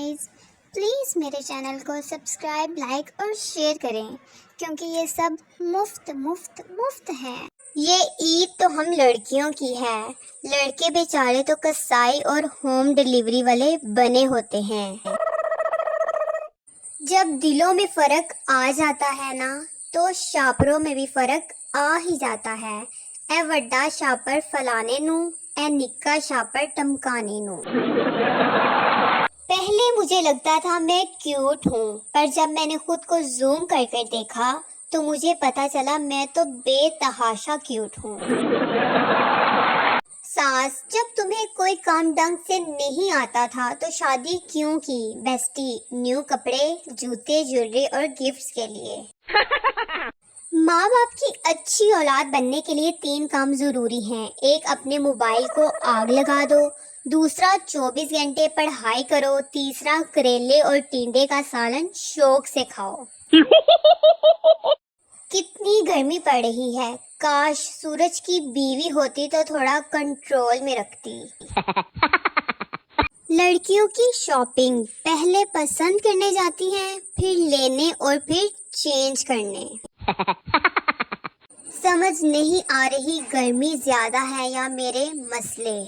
Guys, please میرے channel کو subscribe, like اور شیئر کریں کیونکہ یہ سب مفت ہیں۔ یہ عید تو ہم لڑکیوں کی ہے، لڑکے بیچارے تو کسائی اور ہوم ڈیلیوری والے بنے ہوتے ہیں۔ جب دلوں میں فرق آ جاتا ہے نا تو شاپروں میں بھی فرق آ ہی جاتا ہے۔ اے وڈا شاپر فلانے نو، اے نکا شاپر ٹمکانے نو۔ پہلے مجھے لگتا تھا میں کیوٹ ہوں، پر جب میں نے خود کو زوم کر کر دیکھا تو مجھے پتا چلا میں تو بے تحاشا کیوٹ ہوں۔ ساس، جب تمہیں کوئی کام ڈنگ سے نہیں آتا تھا تو شادی کیوں کی؟ بیسٹی، نیو کپڑے، جوتے، جیولری اور گفٹس کے لیے۔ ماں باپ کی اچھی اولاد بننے کے لیے 3 کام ضروری ہیں۔ ایک، اپنے موبائل کو آگ لگا دو۔ دوسرا، 24 گھنٹے پڑھائی کرو۔ تیسرا، کریلے اور ٹینڈے کا سالن شوق سے کھاؤ۔ کتنی گرمی پڑ رہی ہے، کاش سورج کی بیوی ہوتی تو تھوڑا کنٹرول میں رکھتی۔ لڑکیوں کی شاپنگ پہلے پسند کرنے جاتی ہیں، پھر لینے اور پھر چینج کرنے۔ سمجھ نہیں آ رہی گرمی زیادہ ہے یا میرے مسئلے۔